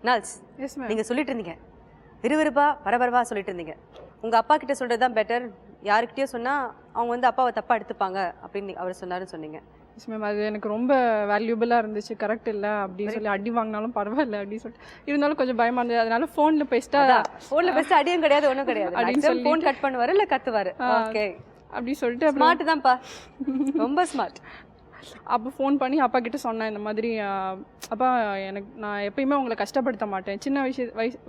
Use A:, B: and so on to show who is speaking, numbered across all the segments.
A: நல்ஸ் நீங்க சொல்லிட்டு இருந்தீங்க விறுவிறுப்பா பரபரப்பா சொல்லிட்டு இருந்தீங்க. உங்க அப்பா கிட்ட சொல்றதுதான் பெட்டர், யாருக்கிட்டயோ சொன்னா அவங்க வந்து அப்பாவை தப்பா எடுத்துப்பாங்க அப்படின்னு அவர் சொன்னாருன்னு சொன்னீங்க.
B: Yes ma'am. அது எனக்கு ரொம்ப வேல்யூபிளாக இருந்துச்சு. கரெக்ட் இல்லை அப்படின்னு சொல்லி அடி வாங்கினாலும் பரவாயில்ல அப்படின்னு சொல்லிட்டு இருந்தாலும் கொஞ்சம் பயமாக இருந்தது. அதனால ஃபோனில் பேசிட்டா
A: ஃபோனில் பேசிட்டு அடியும் கிடையாது ஒன்றும் கிடையாது அப்படின்னு சொல்லி ஃபோன் கட் பண்ணுவார் இல்லை கத்துவார். ஓகே
B: அப்படி சொல்லிட்டு
A: ஸ்மார்ட் தான்ப்பா, ரொம்ப ஸ்மார்ட்.
B: அப்போ ஃபோன் பண்ணி அப்பா கிட்ட சொன்னேன் இந்த மாதிரி, அப்பா நான் எப்பயுமே உங்களை கஷ்டப்படுத்த மாட்டேன். சின்ன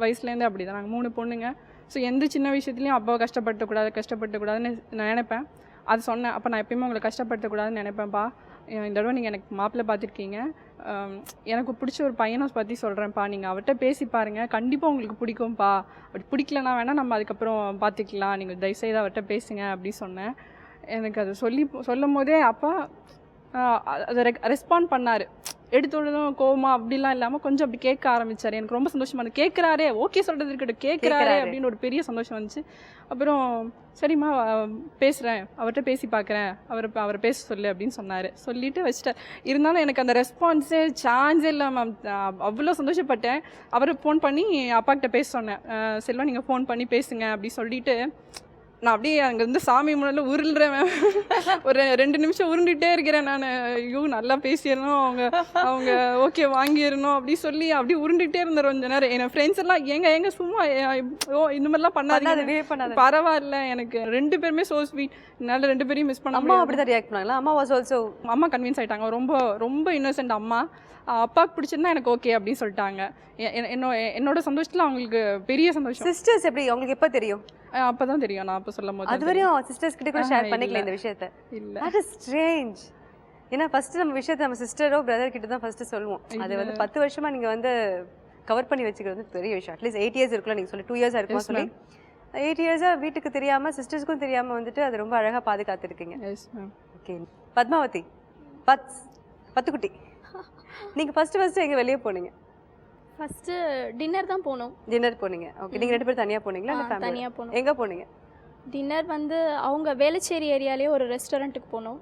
B: வயசுலேருந்தே அப்படி தான். நாங்கள் 3 பொண்ணுங்க. ஸோ எந்த சின்ன விஷயத்துலையும் அப்பாவை கஷ்டப்படுத்தக்கூடாதுன்னு நான் நினைப்பேன். அது சொன்னேன். அப்போ நான் எப்பயுமே உங்களை கஷ்டப்படுத்தக்கூடாதுன்னு நினைப்பேன்ப்பா. இந்த தடவை நீங்கள் எனக்கு மாப்பிள்ளை பார்த்துருக்கீங்க, எனக்கு பிடிச்ச ஒரு பையனை பற்றி சொல்கிறேன்ப்பா, நீங்கள் அவர்கிட்ட பேசி பாருங்கள், கண்டிப்பாக உங்களுக்கு பிடிக்கும்ப்பா. அப்படி பிடிக்கலனா வேணால் நம்ம அதுக்கப்புறம் பார்த்துக்கலாம், நீங்கள் தயவுசெய்து அவர்கிட்ட பேசுங்க அப்படி சொன்னேன். எனக்கு அது சொல்லும் போதே அப்பா அதை ரெஸ்பாண்ட் பண்ணார். எடுத்தோடனும் கோவமா அப்படிலாம் இல்லாமல் கொஞ்சம் அப்படி கேட்க ஆரம்பித்தார். எனக்கு ரொம்ப சந்தோஷமாக இருந்தது. கேட்குறாரே, ஓகே சொல்கிறது இருக்கட்டும், கேட்குறாரே அப்படின்னு ஒரு பெரிய சந்தோஷம் வந்துச்சு. அப்புறம் சரிம்மா பேசுகிறேன், அவர்கிட்ட பேசி பார்க்குறேன், அவரை பேச சொல்லு அப்படின்னு சொன்னார். சொல்லிவிட்டு வச்சிட்டார். இருந்தாலும் எனக்கு அந்த ரெஸ்பான்ஸே சான்ஸே இல்லை மேம். அவ்வளோ சந்தோஷப்பட்டேன். அவரை ஃபோன் பண்ணி அப்பாக்கிட்ட பேச சொன்னேன். செல்வா நீங்கள் ஃபோன் பண்ணி பேசுங்க அப்படி சொல்லிவிட்டு நான் அப்படியே அங்கேருந்து சாமி முன்னாடி உருள்றேன் மேம். ஒரு 2 நிமிஷம் உருண்டுகிட்டே இருக்கிறேன் நான். ஐயோ நல்லா பேசிடணும், அவங்க ஓகே வாங்கிடணும் அப்படி சொல்லி அப்படியே உருண்டுகிட்டே இருந்தேன் கொஞ்ச நேரம். என் ஃப்ரெண்ட்ஸ் எல்லாம் எங்க சும்மா இந்த மாதிரிலாம் பண்ணாதீங்க, பரவாயில்ல. எனக்கு 2 பேருமே சோ ஸ்வீட். என்னால் 2 பேரையும் மிஸ் பண்ண.
A: அம்மா அப்படி தான் ரியாக்ட் பண்ணாங்களா? அம்மா வாஸ் ஆல்சோ
B: அம்மா கன்வின்ஸ் ஆகிட்டாங்க. ரொம்ப ரொம்ப இன்னோசென்ட் அம்மா. அப்பாவுக்கு பிடிச்சிருந்தா எனக்கு ஓகே அப்படின்னு சொல்லிட்டாங்க. என்னோட சந்தோஷத்தில் அவங்களுக்கு பெரிய சந்தோஷம்.
A: சிஸ்டர்ஸ் எப்படி அவங்களுக்கு எப்போ தெரியும்?
B: அப்பதான் தெரியும். நான் அப்போ சொல்லும் போது
A: அது வரையும் சிஸ்டர்ஸ் கிட்ட கூட ஷேர் பண்ணிக்கல இந்த விஷயத்தை. இல்ல, தட் இஸ் ஸ்ட்ரேஞ்ச். ஏன்னா ஃபர்ஸ்ட் நம்ம விஷயத்தை நம்ம சிஸ்டரோ பிரதர் கிட்ட தான் ஃபர்ஸ்ட் சொல்லுவோம். அது வந்து 10 வருஷமா நீங்க வந்து கவர் பண்ணி வச்சுக்கிறது வந்து பெரிய விஷயம். அட்லீஸ்ட் 8 இயர்ஸ் இருக்குல்ல, நீங்க சொல்லி 2 இயர்ஸ் இருக்கும் சொல்லி 8 இயர்ஸா வீட்டுக்கு தெரியாம சிஸ்டர்ஸ்க்கும் தெரியாம வந்துட்டு அது ரொம்ப அழகா பாதுகாத்துருக்கீங்க. ஓகே பத்மாவதி, பத்துக்குட்டி, நீங்க ஃபர்ஸ்ட் எங்க வெளியே போனீங்க?
C: ஃபர்ஸ்ட் டின்னர் தான் போனோம்.
A: டின்னர் போனீங்க. ஓகே, நீங்க 2 பேரும் தனியா போனீங்களா இல்ல ஃபேமிலி?
C: தனியா போனோம்.
A: எங்க போனீங்க?
C: டின்னர் வந்து அவங்க வேளச்சேரி ஏரியாலே ஒரு ரெஸ்டாரண்ட்டுக்கு போனோம்.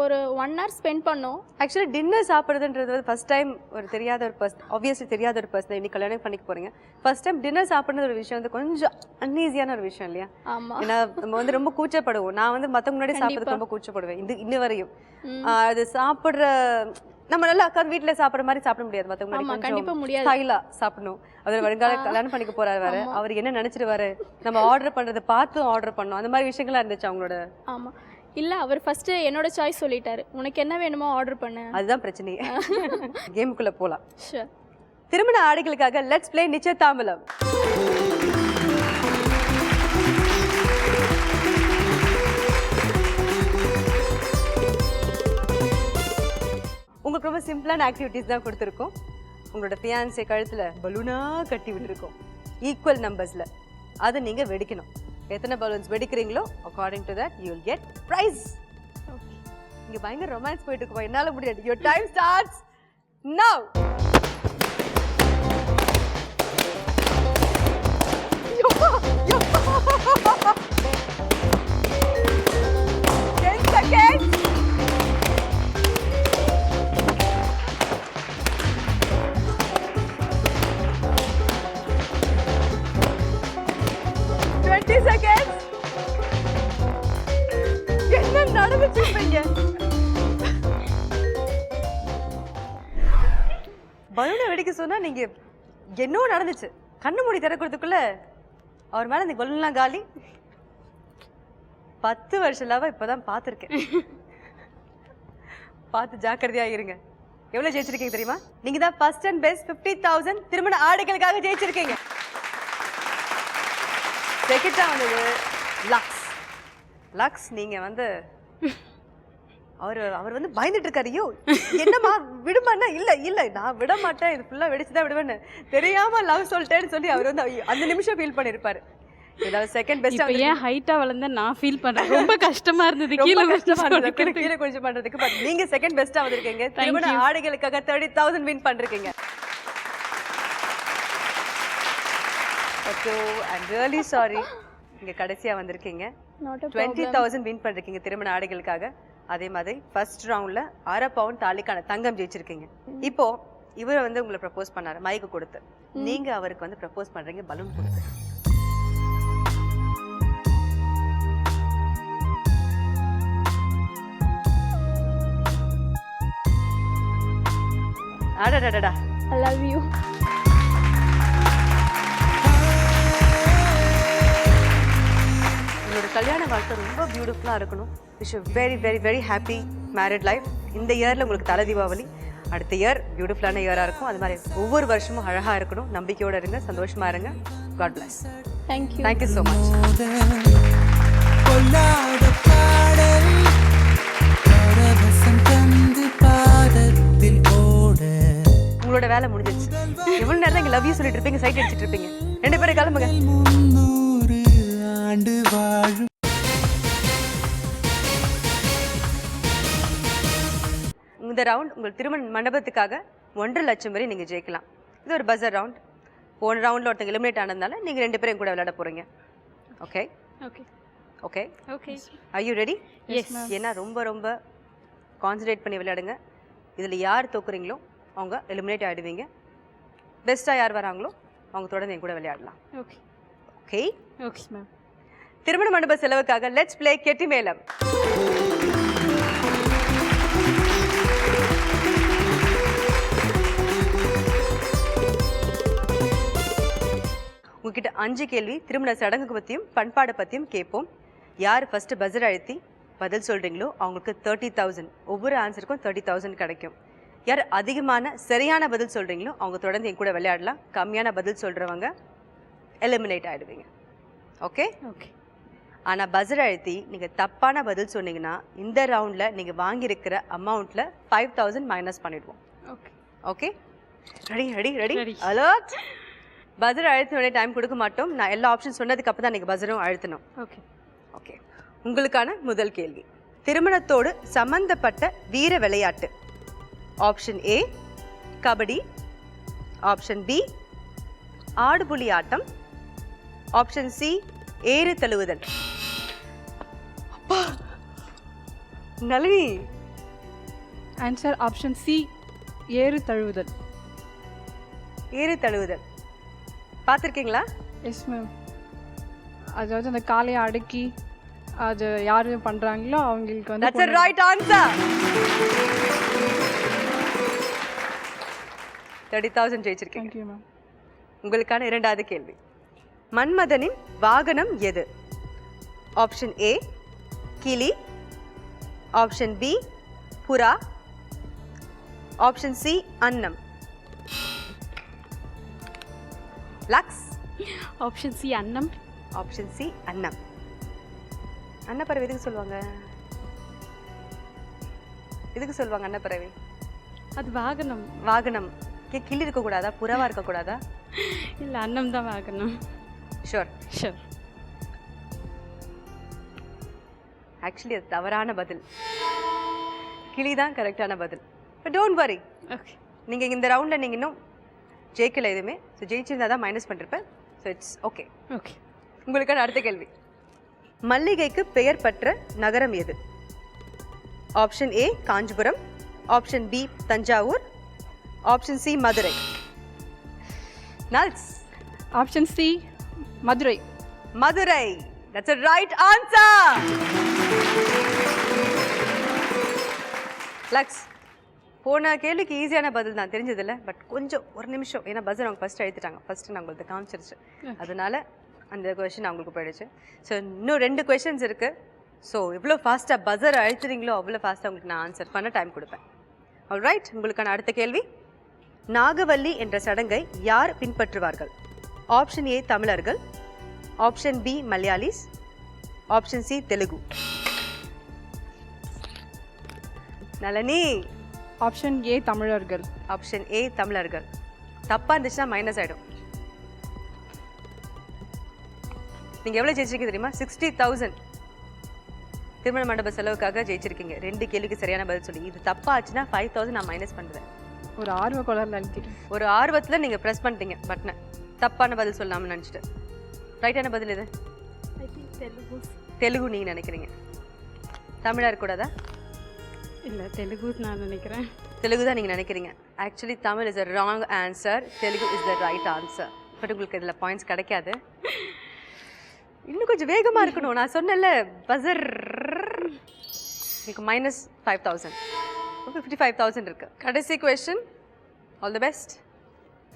C: ஒரு 1 hour ஸ்பெண்ட் பண்ணோம்.
A: ஆக்சுவலி டின்னர் சாப்பிட்றதுன்றது வந்து ஃபர்ஸ்ட் டைம் ஒரு தெரியாத ஒரு பர்சன், ஆப்வியஸ்லி தெரியாத ஒரு பர்சன் இன்னைக்கு கல்யாணம் பண்ணிக்க போறீங்க. ஃபர்ஸ்ட் டைம் டின்னர் சாப்பிட்றது ஒரு விஷயம் வந்து கொஞ்சம் அன்ஈஸியான ஒரு விஷயம் இல்லையா?
C: ஆமா.
A: ஏன்னா நம்ம வந்து ரொம்ப கூச்சப்படுவோம். நான் வந்து மற்றவங்க முன்னாடி சாப்பிட்றதுக்கு ரொம்ப கூச்சப்படுவேன். இன்ன வரையும் அது சாப்பிட்ற நம்ம நல்லா உட்காந்து வீட்டில் சாப்பிட்ற மாதிரி சாப்பிட முடியாது. மற்றவங்க
C: கண்டிப்பா முடியாது.
A: ஸ்டைலா சாப்பிடணும். அவர் வருங்கால கல்யாணம் பண்ணிக்க போறாரு வேற, அவர் என்ன நினைச்சிருவாரு, நம்ம ஆர்டர் பண்றதை பார்த்து ஆர்டர் பண்ணோம், அந்த மாதிரி விஷயங்கள்லாம் இருந்துச்சு அவங்களோட.
C: ஆமா இல்ல, அவர் ஃபர்ஸ்ட் என்னோட சாய்ஸ் சொல்லிட்டாரு, உனக்கு என்ன வேணுமோ ஆர்டர் பண்ணு.
A: அதுதான் பிரச்சனையே. கேமுக்குள்ள போலாம்.
C: ஷூர்.
A: திருமண ஆடைகளுக்காக லெட்ஸ் ப்ளே நிச்சயதாம்பலம். உங்களுக்கு ரொம்ப சிம்பிளான ஆக்டிவிட்டிஸ் தான் கொடுத்துருக்கோம். உங்களோட ஃபியான்ஸே கழுத்தில் பலூனா கட்டி விட்டுருக்கோம் ஈக்குவல் நம்பர்ஸில். அதை நீங்கள் வெடிக்கணும். எத்தனை பலூன்ஸ் வெடிக்கிறீங்களோ according to that you will get prize. இங்கே பயங்கர ரொமான்ஸ் போயிட்டு இருக்கோம், என்னால் முடியாது. Your time starts now. என்ன நடந்துச்சுப்பீங்க? பலூனை வெடிக்க சொன்னா நீங்க என்னோ நடந்துச்சு. கண்ணு மூடி திறக்கிறதுக்குள்ள அவர் மேல இந்த பலூன்லாம் காலி. 10 வருஷம் லவ் இப்பதான் பார்த்துருக்கேன். பார்த்து ஜாக்கிரதையா இருங்க. எவ்வளவு ஜெயிச்சிருக்கீங்க தெரியுமா? நீங்க தான் ஃபர்ஸ்ட் அண்ட் பெஸ்ட் 50,000 திருமண ஆடைகளுக்காக ஜெயிச்சிருக்கீங்க. செகண்டா வந்தது லக்ஸ். நீங்க வந்து அவர் வந்து பயந்துட்டு இருக்காரு. ஐயோ என்னம்மா விடுமான்னா, இல்ல நான் விட மாட்டேன், இது ஃபுல்லா வெடிச்சுதான் விடுவேன்னு தெரியாம லவ் சொல்லிட்டேன்னு சொல்லி அவர் வந்து அந்த நிமிஷம் ஃபீல் பண்ணிருப்பாரு. ஏதாவது செகண்ட் பெஸ்டா
D: ஏன் ஹைட்டா வளர்ந்தா நான் ஃபீல் பண்றேன். ரொம்ப கஷ்டமா இருந்தது கீழே
A: கொஞ்சம் பண்றதுக்கு. பட் நீங்க செகண்ட் பெஸ்டா வந்திருக்கீங்க. திருமண ஆடைகளுக்காக 30,000 வின் பண்றீங்க. I'm really sorry. இங்க கடைசியா வந்திருக்கீங்க. 20,000 வின் பண்ணிருக்கீங்க திருமண ஆடைகளுக்காக. அதே மாதிரி ஃபர்ஸ்ட் ரவுண்ட்ல 1/2 பவுண்ட் தாலிக்கான தங்கம் ஜெயிச்சிருக்கீங்க. இப்போ இவர் வந்து உங்களை ப்ரப்போஸ் பண்ணாரு மைக்கு கொடுத்து. நீங்க அவருக்கு வந்து ப்ரப்போஸ் பண்றீங்க பலூன் கொடுத்து. அடடடடா.
C: I love you.
A: உங்களோட கல்யாண வாழ்க்கை ரொம்ப பியூட்டிஃபுல்லாக இருக்கணும். Wish very very very happy married life. இந்த இயரில் உங்களுக்கு தலை தீபாவளி, அடுத்த இயர் பியூட்டிஃபுல்லான இயராக இருக்கும். அது மாதிரி ஒவ்வொரு வருஷமும் அழகாக இருக்கணும். நம்பிக்கையோடு இருங்க, சந்தோஷமாக இருங்க. God bless.
C: Thank you.
A: Thank you so much. உங்களோட வேலை முடிஞ்சிச்சு. எவ்வளவு நேரம் இங்க லவ் யூ சொல்லிட்டு இருப்பீங்க, சைட் அடிச்சிட்டு இருப்பீங்க. 2 பேரும் கிளம்புங்க. இந்த ரவுண்ட் உங்கள் திருமண மண்டபத்துக்காக 1.5 லட்சம் வரை நீங்க ஜெயிக்கலாம். இது ஒரு பஸர் ரவுண்ட். போன ரவுண்ட்ல ஒருத்தங்க எலிமினேட் ஆனதுனால நீங்க 2 பேரும் கூட விளையாட போறீங்க. Okay
D: okay
A: okay
D: okay.
A: Are you ready?
D: Yes.
A: ஏன்னா ரொம்ப ரொம்ப கான்சன்ட்ரேட் பண்ணி விளையாடுங்க. இதில் யார் தோக்குறீங்களோ அவங்க எலிமினேட் ஆகிடுவீங்க. பெஸ்ட்டாக யார் வராங்களோ அவங்க தொடர்ந்து என் கூட விளையாடலாம்.
D: Okay
A: okay
D: okay ma'am.
A: திருமண மண்டப செலவுக்காக லெட்ஸ் ப்ளே கெட்டி மேளம். உங்ககிட்ட 5 கேள்வி திருமண சடங்கு பற்றியும் பண்பாடு பற்றியும் கேட்போம். யார் ஃபஸ்ட்டு பஸர் அழுத்தி பதில் சொல்கிறீங்களோ அவங்களுக்கு 30,000, ஒவ்வொரு ஆன்சருக்கும் 30,000 கிடைக்கும். யார் அதிகமான சரியான பதில் சொல்கிறீங்களோ அவங்க தொடர்ந்து என் கூட விளையாடலாம். கம்மியான பதில் சொல்கிறவங்க எலிமினேட் ஆகிடுவீங்க. Okay
D: okay.
A: ஆனால் பஸர் அழுத்தி நீங்கள் தப்பான பதில் சொன்னீங்கன்னா இந்த ரவுண்டில் நீங்கள் வாங்கியிருக்கிற அமௌண்ட்டில் 5,000 மைனஸ் பண்ணிடுவோம்.
D: Okay
A: okay ready ready ready
D: Ready.
A: Alert. Buzzer அழுத்தினோட டைம் கொடுக்க மாட்டோம். நான் எல்லா ஆப்ஷன் சொன்னதுக்கு அப்புறம் தான் நீங்கள் பஸரும் அழுத்தணும்.
D: Okay
A: okay. உங்களுக்கான முதல் கேள்வி, திருமணத்தோடு சம்பந்தப்பட்ட வீர விளையாட்டு. Option A kabaddi, option B ஆடுபுலி ஆட்டம், ஆப்ஷன் சி ஏறு தழுவுதல். அப்பா நளினி.
B: ஆன்சர் ஆப்ஷன் சி, ஏறு தழுவுதல்.
A: ஏறு தழுவுதல் பார்த்துருக்கீங்களா?
B: Yes ma'am. அதாவது அந்த காலையை அடக்கி அது யார் பண்ணுறாங்களோ அவங்களுக்கு வந்து
A: That's a right answer. 30,000 ஜெயிச்சிருக்கீங்க.
B: Thank you ma'am.
A: உங்களுக்கான இரண்டாவது கேள்வி, மன்மதனின் வாகனம் எது? ஆப்ஷன் ஏ கிளி, ஆப்ஷன் பி புறா, ஆப்ஷன் சி அன்னம். லக்ஸ்.
D: ஆப்ஷன் சி அன்னம்.
A: ஆப்ஷன் சி அன்னம். அன்னப்பறவை எதுக்கு சொல்லுவாங்க? எதுக்கு சொல்லுவாங்க அன்னப்பறவை?
D: அது வாகனம்.
A: வாகனம். கிளி இருக்கக்கூடாதா, புறாவா இருக்கக்கூடாதா?
D: இல்லை அன்னம் தான் வாகனம்.
A: Sure
D: sure.
A: ஆக்சுவலி அது தவறான பதில். கிளி தான் கரெக்டான பதில். பட் டோன்ட் வரி,
D: ஓகே
A: நீங்கள் இந்த ரவுண்டில் நீங்கள் இன்னும் ஜெயிக்கல எதுவுமே. ஸோ ஜெயிச்சிருந்தா தான் மைனஸ் பண்ணிருப்பேன். So it's okay.
D: ஓகே.
A: உங்களுக்கான அடுத்த கேள்வி, மல்லிகைக்கு பெயர் பெற்ற நகரம் எது? Option A Kanchipuram, option B Thanjavur, option C Madurai. Nals.
B: Option C Madurai.
A: Madurai. That's a right answer. Laks, போன கேள்விக்கு ஈஸியான பதில் தான் தெரிஞ்சதில்ல. பட் கொஞ்சம் ஒரு நிமிஷம், ஏன்னா பஸ்ஸர் அவங்க ஃபஸ்ட்டு எழுதிட்டாங்க. ஃபஸ்ட்டு நான் உங்களுக்கு காமிச்சிருச்சு, அதனால அந்த கொஷின் அவங்களுக்கு போயிடுச்சு. ஸோ இன்னும் 2 கொஷின்ஸ் இருக்குது. ஸோ எவ்வளோ ஃபாஸ்ட்டாக பஸ்ஸர் அழுத்துறீங்களோ அவ்வளோ ஃபாஸ்ட்டாக உங்களுக்கு நான் ஆன்சர் பண்ண டைம் கொடுப்பேன். ஆல்ரைட். உங்களுக்கான அடுத்த கேள்வி, நாகவல்லி என்ற சடங்கை யார் பின்பற்றுவார்கள்? ஆப்ஷன் ஏ தமிழர்கள், option B Malayalis, option C Telugu. Nalini.
B: Option A தமிழர்கள்.
A: ஆப்ஷன் ஏ தமிழர்கள். தப்பாக இருந்துச்சுன்னா மைனஸ் ஆகிடும். நீங்கள் எவ்வளோ ஜெயிச்சிருக்கீங்க தெரியுமா? 60,000 திருமண மண்டப செலவுக்காக ஜெயிச்சிருக்கீங்க. 2 கேள்விக்கு சரியான பதில் சொல்லி. இது தப்பாச்சுன்னா 5,000 நான் மைனஸ் பண்ணுறேன்.
B: ஒரு ஆர்வ கோளாறுல அழுத்திட்டேன்.
A: ஒரு ஆர்வத்தில் நீங்கள் ப்ரெஸ் பண்ணிட்டீங்க பட்டனை. தப்பான பதில் சொல்லாமல் நினச்சிட்டு. ரைட்டான பதில் இது
C: ஐ திங்க் தெலுங்கு.
A: தெலுங்கு நீங்கள் நினைக்கிறீங்க. தமிழாக இருக்கக்கூடாதா?
D: இல்லை தெலுங்கு நான் நினைக்கிறேன்.
A: தெலுங்கு தான் நீங்கள் நினைக்கிறீங்க. Actually Tamil is a wrong answer, Telugu is the right answer. But உங்களுக்கு இதில் பாயிண்ட்ஸ் கிடைக்காது. இன்னும் கொஞ்சம் வேகமாக இருக்கணும். நான் சொன்னேன்ல பஸர். உங்களுக்கு -5000. 55,000 இருக்கு. கடைசி கொஸ்டின். All the best.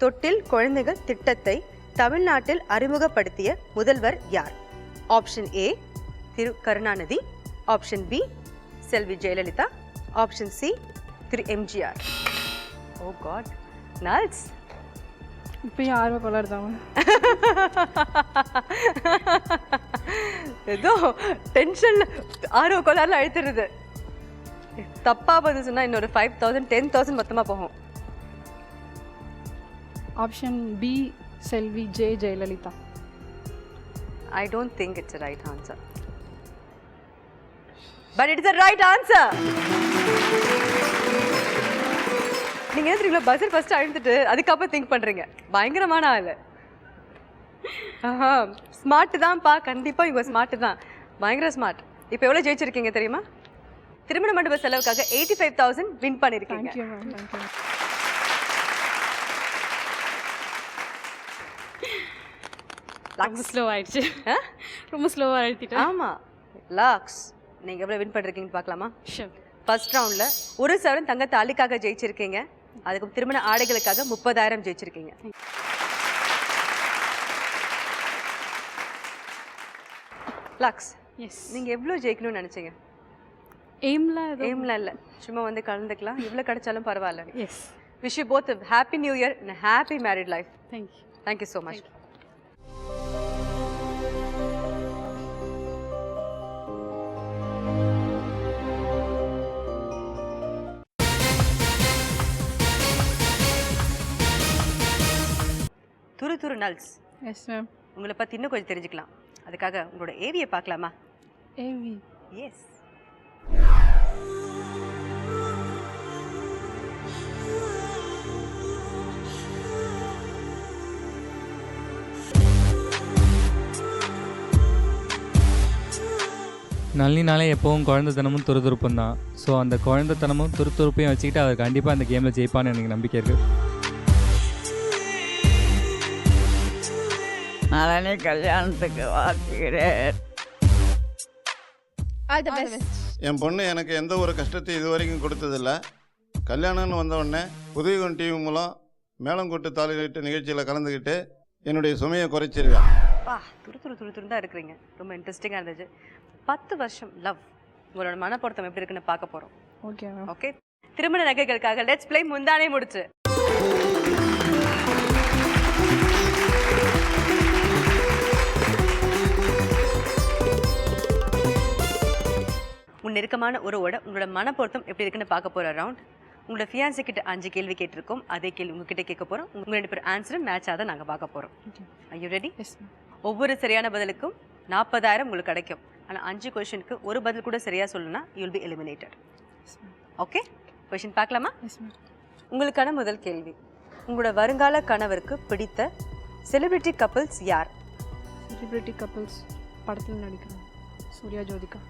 A: தொட்டில் குழந்தைகள் திட்டத்தை தமிழ்நாட்டில் அறிமுகப்படுத்திய முதல்வர் யார்? Option A Thiru Karunanidhi, option B Selvi Jayalalithaa, option C Thiru MGR. Oh God, நல்ஸ்.
B: இப்பயும் ஆர்வ கோளாறு தான்.
A: ஏதோ டென்ஷன்ல ஆர்வ கோளாறுல அழுத்துறது. தப்பா பதில் சொன்னா இன்னொரு 5,000 10,000 மொத்தமா போகும்.
B: Option B Selvi Jayalalithaa.
A: I don't think it's a right answer. But it is a right answer. நீங்க என்ன தெரியுங்களா, பஸ்ஸர் ஃபர்ஸ்ட் அழுந்துட்டு அதுக்கப்புறம் திங்க் பண்றீங்க. பயங்கரமான ஆளு. ஸ்மார்ட் தான்ப்பா, கண்டிப்பா இவங்க ஸ்மார்ட் தான், பயங்கர ஸ்மார்ட். இப்போ எவ்வளவு ஜெயிச்சிருக்கீங்க தெரியுமா? திருமண மண்டப செலவுக்காக 85,000 வின் பண்ணிருக்கீங்க.
B: Thank you ma'am, thank you.
D: ரொம்ப ஸ்லோ ஆயிடுச்சு. ரொம்ப ஸ்லோவாக அழுத்திட்டேன்.
A: ஆமா, லாக்ஸ். நீங்க எவ்வளவு வின் பண்ணிருக்கீங்கன்னு பார்க்கலாமா?
D: ஷூர்.
A: ஃபர்ஸ்ட் ரவுண்ட்ல 1 சவரன் தங்க தாலிக்காக ஜெயிச்சிருக்கீங்க. அதுக்கு திருமண ஆடைகளுக்காக 30,000 ஜெயிச்சிருக்கீங்க. லாக்ஸ்,
D: எஸ்.
A: நீங்க எவ்வளவு ஜெயிக்கணும்னு நினைச்சீங்க? எய்ம்ல இல்ல, சும்மா வந்து கலந்துக்கலாம். எவ்வளவு கிடைச்சாலும் பரவாயில்ல.
D: Yes.
A: Wish you both happy new year and happy married life.
D: Thank you.
A: Thank you so much. துரு நல்ஸ்,
B: எஸ் மேம்.
A: உங்களை பற்றி இன்னும் கொஞ்சம் தெரிஞ்சுக்கலாம். அதுக்காக உங்களோட ஏவியை பார்க்கலாமா?
B: ஏவி.
A: எஸ்.
E: நளினாலே எப்போவும் குழந்தைத்தனமும் துருதுருப்பும் தான். ஸோ அந்த குழந்தைத்தனமும் துருதுருப்பையும் வச்சுக்கிட்டு அவர் கண்டிப்பாக அந்த கேமில் ஜெயிப்பான்னு எனக்கு நம்பிக்கை இருக்குது.
F: நளினி கல்யாணத்துக்கு வாழ்த்துகிறேன்.
C: All the best.
G: என் பொண்ணு எனக்கு எந்த ஒரு கஷ்டத்தையும் இது வரைக்கும் கொடுத்ததில்ல. கல்யாணம்னு வந்த உடனே புதுயுகம் டிவி மூலம் மேளங்கொட்டு தாலிட்டு நிகழ்ச்சியில் கலந்துக்கிட்டு என்னுடைய சுமையை குறைச்சிருக்கேன்.
A: பா, துரு தான் இருக்கிறீங்க. ரொம்ப இன்ட்ரெஸ்டிங்காக இருந்துச்சு. 10 வருஷம் லவ், உங்களோட மனப்பொருத்தம் எப்படி இருக்குன்னு பார்க்க போகிறோம்.
B: Okay ma'am.
A: ஓகே, திருமண நகைகளுக்காக லெட்ஸ் ப்ளே முந்தானே முடிச்சு. உன் நெருக்கமான உறவோட உங்களோட மனப்பொருத்தம் எப்படி இருக்குன்னு பார்க்க போகிற ரவுண்ட். உங்களோட ஃபியான்சி கிட்ட 5 கேள்வி கேட்டிருக்கோம். அதே கேள்வி உங்ககிட்ட கேட்க போகிறோம். உங்கள் 2 பேர் ஆன்சரும் மேட்சாக தான் நாங்கள் பார்க்க போகிறோம். I you ready?
B: Yes ma'am.
A: ஒவ்வொரு சரியான பதிலுக்கும் 40,000 உங்களுக்கு கிடைக்கும். ஆனால் 5 கொஷனுக்கு ஒரு பதில் கூட சரியாக சொல்லணும்னா you will be eliminated. Okay, question பார்க்கலாமா?
B: Yes ma'am.
A: உங்களுக்கான முதல் கேள்வி. உங்களோட வருங்கால கணவருக்கு பிடித்த செலிபிரிட்டி கப்பிள்ஸ் யார்?
B: செலிபிரிட்டி கப்பிள்ஸ் படத்தில் நடிக்கிறோம். Suriya, Jyothika.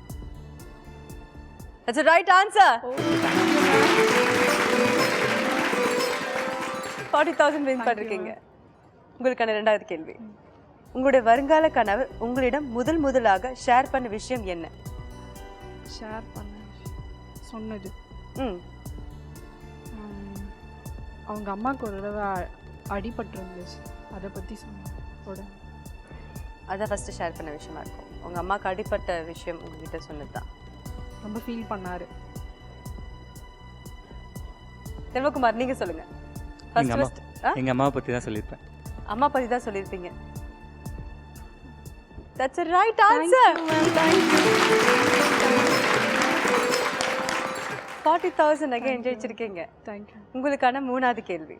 A: That's a right answer. 40,000 win பண்ணிருக்கீங்க. உங்களுக்கான 2வது கேள்வி. உங்களுடைய வருங்கால கணவர் உங்களிடம் முதலாக ஷேர் பண்ண விஷயம் என்ன?
B: ஷேர் பண்ண சொன்னது அவங்க அம்மாவுக்கு ஒரு தடவை அடிபட்டிருந்துச்சு, அதை பற்றி சொன்னேன்.
A: அதான் ஃபஸ்ட்டு ஷேர் பண்ண விஷயமா இருக்கும். உங்கள் அம்மாவுக்கு அடிப்பட்ட விஷயம் உங்ககிட்ட சொன்னது தான்.
B: ரொம்ப ஃபீல் பண்ணாரு.
A: செல்வகுமார், நீங்க சொல்லுங்க.
E: எங்கள் அம்மாவை பற்றி தான் சொல்லியிருப்பேன்.
A: அம்மா பற்றி தான் சொல்லியிருப்பீங்க. That's a right answer. 40,000 again ஜெயிச்சிருக்கீங்க.
B: தேங்க்யூ.
A: உங்களுக்கான 3வது கேள்வி.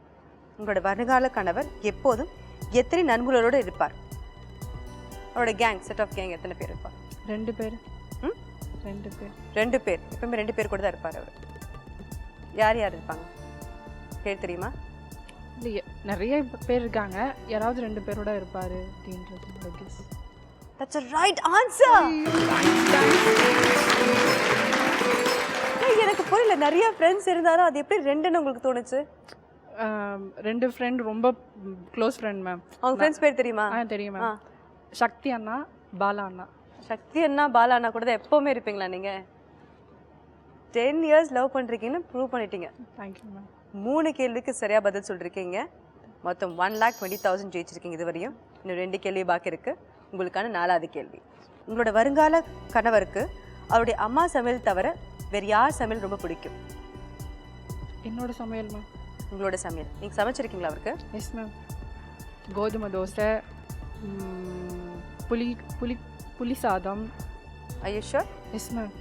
A: உங்களோட வருங்கால கணவர் எப்போதும் எத்தனை நண்பர்களோடு இருப்பார்? அவரோட கேங், செட் ஆஃப் கேங் எத்தனை பேர் இருப்பார்?
B: 2 பேர். 2 பேர்.
A: 2 பேர். எப்பவுமே 2 பேர் கூட தான் இருப்பார் அவர். யார் யார் இருப்பாங்க? பேர் தெரியுமா?
B: இல்லை, நிறைய பேர் இருக்காங்க. யாராவது 2 பேரோட இருப்பார் அப்படின்றது guess.
A: That's a right answer. எனக்கு புரியல, நிறைய ஃப்ரெண்ட்ஸ் இருந்தாலும் அது எப்படி ரெண்டுன்னு உங்களுக்கு தோணுச்சு?
B: 2 ஃப்ரெண்ட் ரொம்ப க்ளோஸ் ஃப்ரெண்ட் மேம்.
A: அவங்க ஃப்ரெண்ட்ஸ் பேர் தெரியுமா?
B: தெரியும் மேம். சக்தி அண்ணா, பாலா அண்ணா.
A: சக்தி அண்ணா, பாலா அண்ணா கூட தான் எப்போவுமே இருப்பீங்களா நீங்கள்? 10 இயர்ஸ் லவ் பண்ணுறீங்கன்னு ப்ரூவ் பண்ணிட்டீங்க.
B: Thank you ma'am.
A: 3 கேள்விக்கு சரியாக பதில் சொல்லியிருக்கீங்க. மொத்தம் 1,20,000 ஜெயிச்சிருக்கீங்க இது வரையும். இன்னும் 2 கேள்வி பாக்கி இருக்குது. உங்களுக்கான 4வது கேள்வி. உங்களோட வருங்கால கணவருக்கு அவருடைய அம்மா சமையல் தவிர வேறு யார் சமையல் ரொம்ப பிடிக்கும்?
B: என்னோட சமையல் மேம்.
A: உங்களோட சமையல் நீங்கள் சமைச்சிருக்கீங்களா அவருக்கு?
B: Yes ma'am. கோதுமை தோசை, புளி புளி புளி சாதம்.
A: Are you sure?
B: Yes ma'am.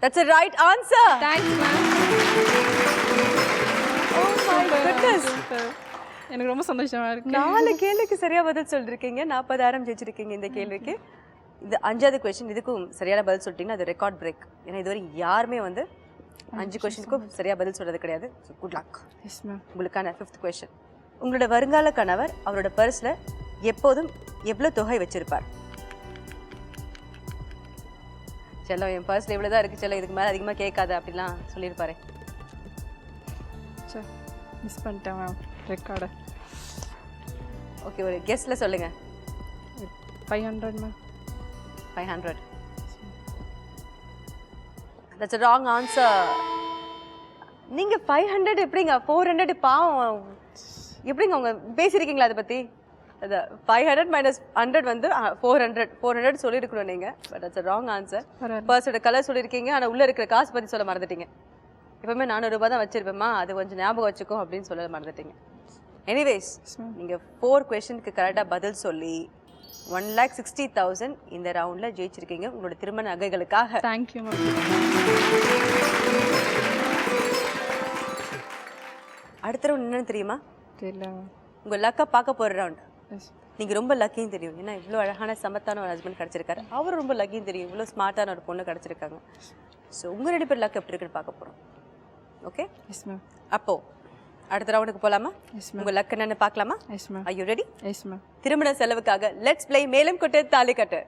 A: That's a right answer.
B: Thanks ma'am.
A: Oh my goodness.
B: எனக்கு ரொம்ப சந்தோஷமா இருக்கு.
A: 4 கேள்விக்கு சரியா பதில் சொல்லிருக்கீங்க. 40,000 ஜெயிச்சிருக்கீங்க இந்த கேள்விக்கு. இது 5வது கொஸ்டின். இதுக்கும் சரியான பதில் சொல்லிட்டீங்கன்னா அது ரெக்கார்ட் பிரேக். ஏன்னா இதுவரை யாருமே வந்து 5 கொஸ்டினுக்கும் சரியா பதில் சொல்றது கிடையாது. So good luck.
B: S ma'am.
A: உங்களுக்கான 5th கொஸ்டின். உங்களோட வருங்கால கணவர் அவரோட பர்ஸில் எப்போதும் எவ்வளோ தொகை வச்சிருப்பார்? செல்லம், என் பர்ஸில் இவ்வளோ தான் இருக்குது செல்லம், இதுக்கு மேலே அதிகமாக கேட்காது அப்படிலாம் சொல்லியிருப்பாரு.
B: சார் மிஸ் பண்ணிட்டேன் மேம் ரெக்கார்டை.
A: ஓகே, ஒரு கெஸ்ட்டில் சொல்லுங்கள்.
B: 500 ma'am.
A: 500. That's a wrong answer. நீங்கள் 500 எப்படிங்க? 400 பாவம். எப்படிங்க அவங்க பேசியிருக்கீங்களா அதை பற்றி? அது 500 minus 100 வந்து 400 சொல்லியிருக்கணும் நீங்கள். But that's a wrong answer. பர்ஸோட கலர் சொல்லியிருக்கீங்க, ஆனால் உள்ளே இருக்கிற காசு பற்றி சொல்ல மறந்துட்டீங்க. எப்பவுமே 400 ரூபாய் தான் வச்சிருப்பேம்மா, அது கொஞ்சம் ஞாபகம் வச்சுக்கோ அப்படின்னு சொல்ல மறந்துட்டீங்க. எனிவேஸ், நீங்கள் 4 கொஸ்டினுக்கு கரெக்டாக பதில் சொல்லி 1,60,000 இந்த ரவுண்டில் ஜெயிச்சிருக்கீங்க உங்களோட திருமண நகைகளுக்காக.
B: Thank you ma'am.
A: அடுத்த ரவுண்ட் என்னன்னு தெரியுமா?
B: தெரியல.
A: உங்கள் லக்கை பார்க்க போகிற ரவுண்ட்.
B: எஸ்.
A: நீங்கள் ரொம்ப லக்கின்னு தெரியும், ஏன்னா இவ்வளோ அழகான சமத்தான ஒரு ஹஸ்பண்ட் கிடச்சிருக்காரு. அவரும் ரொம்ப லக்கின்னு தெரியும், இவ்வளோ ஸ்மார்ட்டான ஒரு பொண்ணு கிடச்சிருக்காங்க. ஸோ உங்கள் 2 பேர் லக் எப்படி இருக்குன்னு பார்க்க போகிறோம். ஓகே?
B: Yes ma'am.
A: அப்போது அடுத்த ரவுண்டுக்கு போகலாமா?
B: Yes ma'am.
A: உங்கள் லக் என்னன்னு பார்க்கலாமா?
B: Yes ma'am.
A: Are you ready?
B: Yes ma'am.
A: திருமண செலவுக்காக லெட்ஸ் ப்ளே மேலும் கொட்டு தாலி கட்டு.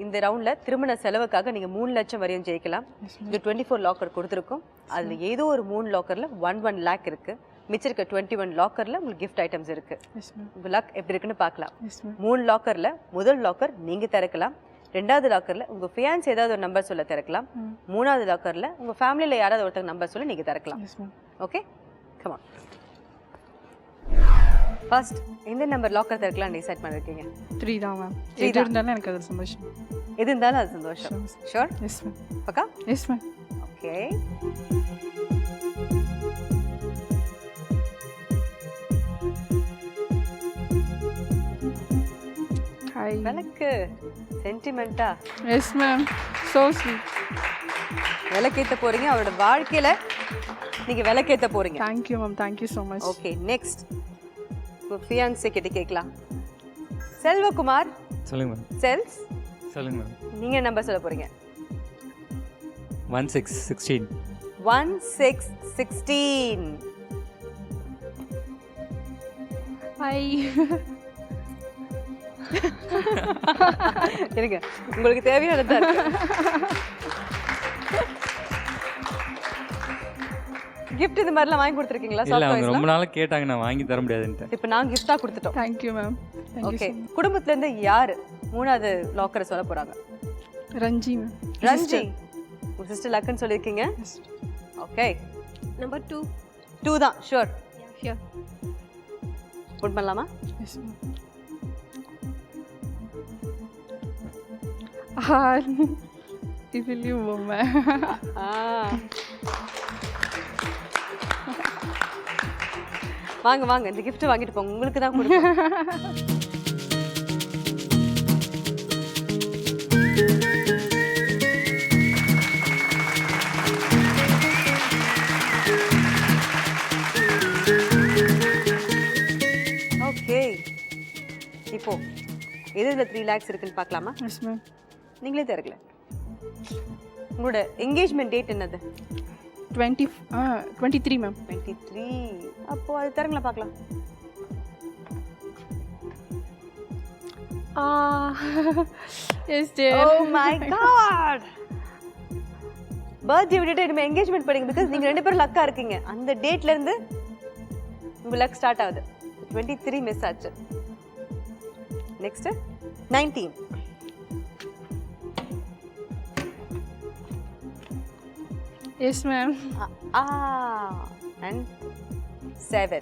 A: இந்த ரவுண்டில் திருமண செலவுக்காக நீங்கள் 3 லட்சம் வரையும் ஜெயிக்கலாம். இது 24 லாக்கர் கொடுத்துருக்கோம். அதில் ஏதோ ஒரு 3 லாக்கரில் 1 lakh இருக்குது. மிச்சம் இருக்க 21 லாக்கரில் உங்களுக்கு கிஃப்ட் ஐட்டம்ஸ் இருக்குது.
B: Yes ma'am.
A: உங்கள் லக் எப்படி இருக்குன்னு பார்க்கலாம்.
B: Yes ma'am.
A: 3 லாக்கரில் முதல் லாக்கர் நீங்கள் திறக்கலாம். 2வது லாக்கரில் உங்கள் ஃபியான்ஸ் ஏதாவது ஒரு நம்பர் சொல்ல திறக்கலாம். 3வது லாக்கரில் உங்கள் ஃபேமிலியில் யாராவது ஒருத்தங்க நம்பர் சொல்ல நீங்கள் திறக்கலாம்.
B: S ma'am.
A: Okay, come on. First எந்த நம்பர் லாக்கர் திறக்கலாம் டிசைட் பண்ணிருக்கீங்க?
B: 3 தான் மேம்.
A: 3
B: எது இருந்தாலும் எனக்கு அது சந்தோஷம்.
A: எது இருந்தாலும் அது சந்தோஷம். Sure?
B: Yes ma'am.
A: Pakka?
B: Yes ma'am.
A: Okay.
B: Hi.
A: விளக்கு சென்டிமெண்ட்டா?
B: Yes ma'am. So sweet.
A: விளக்கேற்ற போறீங்க, அவரோட வாழ்க்கையில நீங்க விளக்கேற்ற போறீங்க.
B: Thank you ma'am. Thank you so much.
A: Okay, next fiance கிட்ட கேட்கலாம். செல்வகுமார்.
E: சொல்லுங்க மேம்.
A: செல்ஸ்,
E: சொல்லுங்க மேம்.
A: நீங்க நம்பர் சொல்ல போறீங்க.
E: 1616.
A: 1616.
B: ஹாய்.
A: இருங்க, உங்களுக்கு தேவையானதா இருக்கு. gift இது மாதிரிலாம் வாங்கி கொடுத்துருக்கீங்களா?
E: இல்லை, அவங்க ரொம்ப நாளாக கேட்டாங்க, நான் வாங்கி தர முடியாதுன்ட்டு.
A: இப்போ நான் கிஃப்டாக கொடுத்துட்டோம்.
B: Thank you ma'am.
A: ஓகே, குடும்பத்துலேருந்து யார் 3வது லாக்கரை சொல்ல போகிறாங்க?
B: ரஞ்சி மேம்.
A: ரஞ்சி, உங்கள் சிஸ்டர் லக்குன்னு சொல்லியிருக்கீங்க. Okay,
C: number 2.
A: 2 தான் ஷூர்.
C: ஹியர்.
A: புட் பண்ணலாமா?
B: Yes ma'am. இதுலேயும் பொம்மை.
A: வாங்க வாங்க, இந்த gift வாங்கிட்டு போங்க, உங்களுக்கு தான் கொடுப்போம். ஓகே, இப்போ எதுல 3 lakhs இருக்குன்னு பார்க்கலாமா?
B: Yes ma'am.
A: நீங்களே திறக்கல. உங்களோட என்கேஜ்மெண்ட் டேட் என்னது?
B: 23 மேம்.
A: 23. அப்போ அது தரங்களா பார்க்கலாம்.
B: Yes dear.
A: Oh my god. Birthday விட்டுட்டு இனிமே என்கேஜ்மெண்ட் பண்ணுங்க பிகாஸ் நீங்க ரெண்டு பேரும் லக்கா இருக்கீங்க. அந்த டேட்ல இருந்து உங்க லக் ஸ்டார்ட் ஆகுது. 23 மிஸ் ஆச்சு. நெக்ஸ்ட் 19.
B: Yes ma'am.
A: and 7.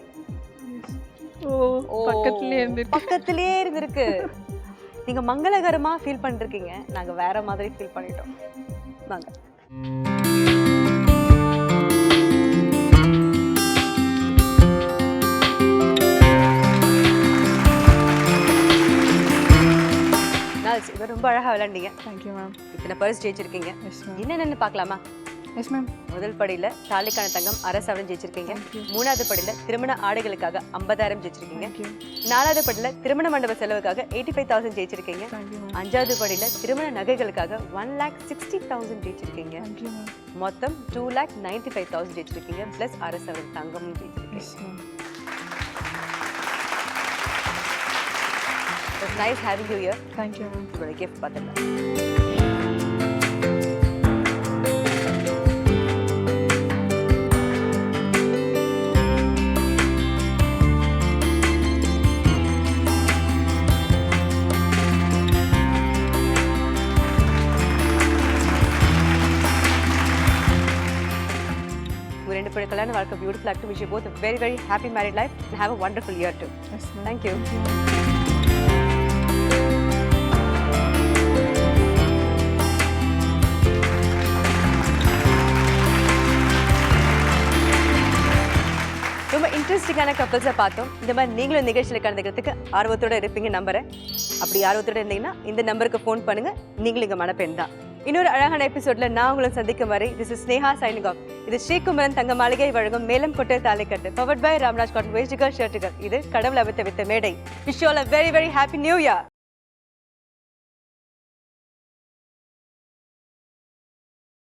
A: பக்கத்திலே இருந்திருக்கு. நீங்க மங்களகரமா ஃபீல் பண்ணிருக்கீங்க, நாங்க வேற மாதிரி ஃபீல் பண்ணிட்டோம். வாங்க. இவர் ரொம்ப அழகா விளையாண்டீங்க.
B: Thank you ma'am.
A: இத்தனை பரிசு ஜெயிச்சிருக்கீங்க.
B: Yes ma'am.
A: என்னென்னு பார்க்கலாமா?
B: Yes ma'am.
A: முதல் படியில தாலிக்கான தங்கம் அரசவரம் ஜெயிச்சிருக்கீங்க. மூணாவது படியில திருமண ஆடைகளுக்காக 50,000 ஜெயிச்சிருக்கீங்க. நாலாவது படியில திருமண மண்டப செலவுக்காக 85,000 ஜெயிச்சிருக்கீங்க. அஞ்சாவது படியில திருமண நகைகளுக்காக 1,60,000 ஜெயிச்சிருக்கீங்க. மொத்தம் 2,95,000 ஜெயிச்சிருக்கீங்க. பிளஸ் அரசவரம் தங்கமும் ஜெயிச்சிருக்கீங்க. It's nice having you here.
B: Thank you ma'am.
A: உங்களோட கிஃப்ட் பார்த்துக்கலாம். உங்க ரெண்டு பேரும் கல்யாண வாழ்க்கை beautiful act. Wish you both a very very happy married life and have a wonderful year too.
B: Yes ma'am.
A: Thank you. ரொம்ப இன்ட்ரெஸ்டிங்கான கப்பல்ஸை பார்த்தோம். இந்த மாதிரி நீங்களும் நிகழ்ச்சியில் கலந்துக்கிறதுக்கு ஆர்வத்தோடு இருப்பீங்க நம்புறேன். அப்படி ஆர்வத்தோடு இருந்தீங்கன்னா இந்த நம்பருக்கு ஃபோன் பண்ணுங்க. நீங்களும் இங்கே மணப்பெண் தான். இன்னொரு அழகான எபிசோட்ல நான் உங்களை சந்திக்கும் வரை this is Sneha signing off. இது ஸ்ரீகுமரன் தங்க மாளிகை வழங்கும் மேலம் கொட்டை தாலைக்கட்டு பவர்ட் பை ராம்ராஜ் காட்டன் வேஷ்டிகர் ஷர்ட்டுகள். இது கடவுள் அமைத்த வித்த மேடை. Wish you all a very very happy new year.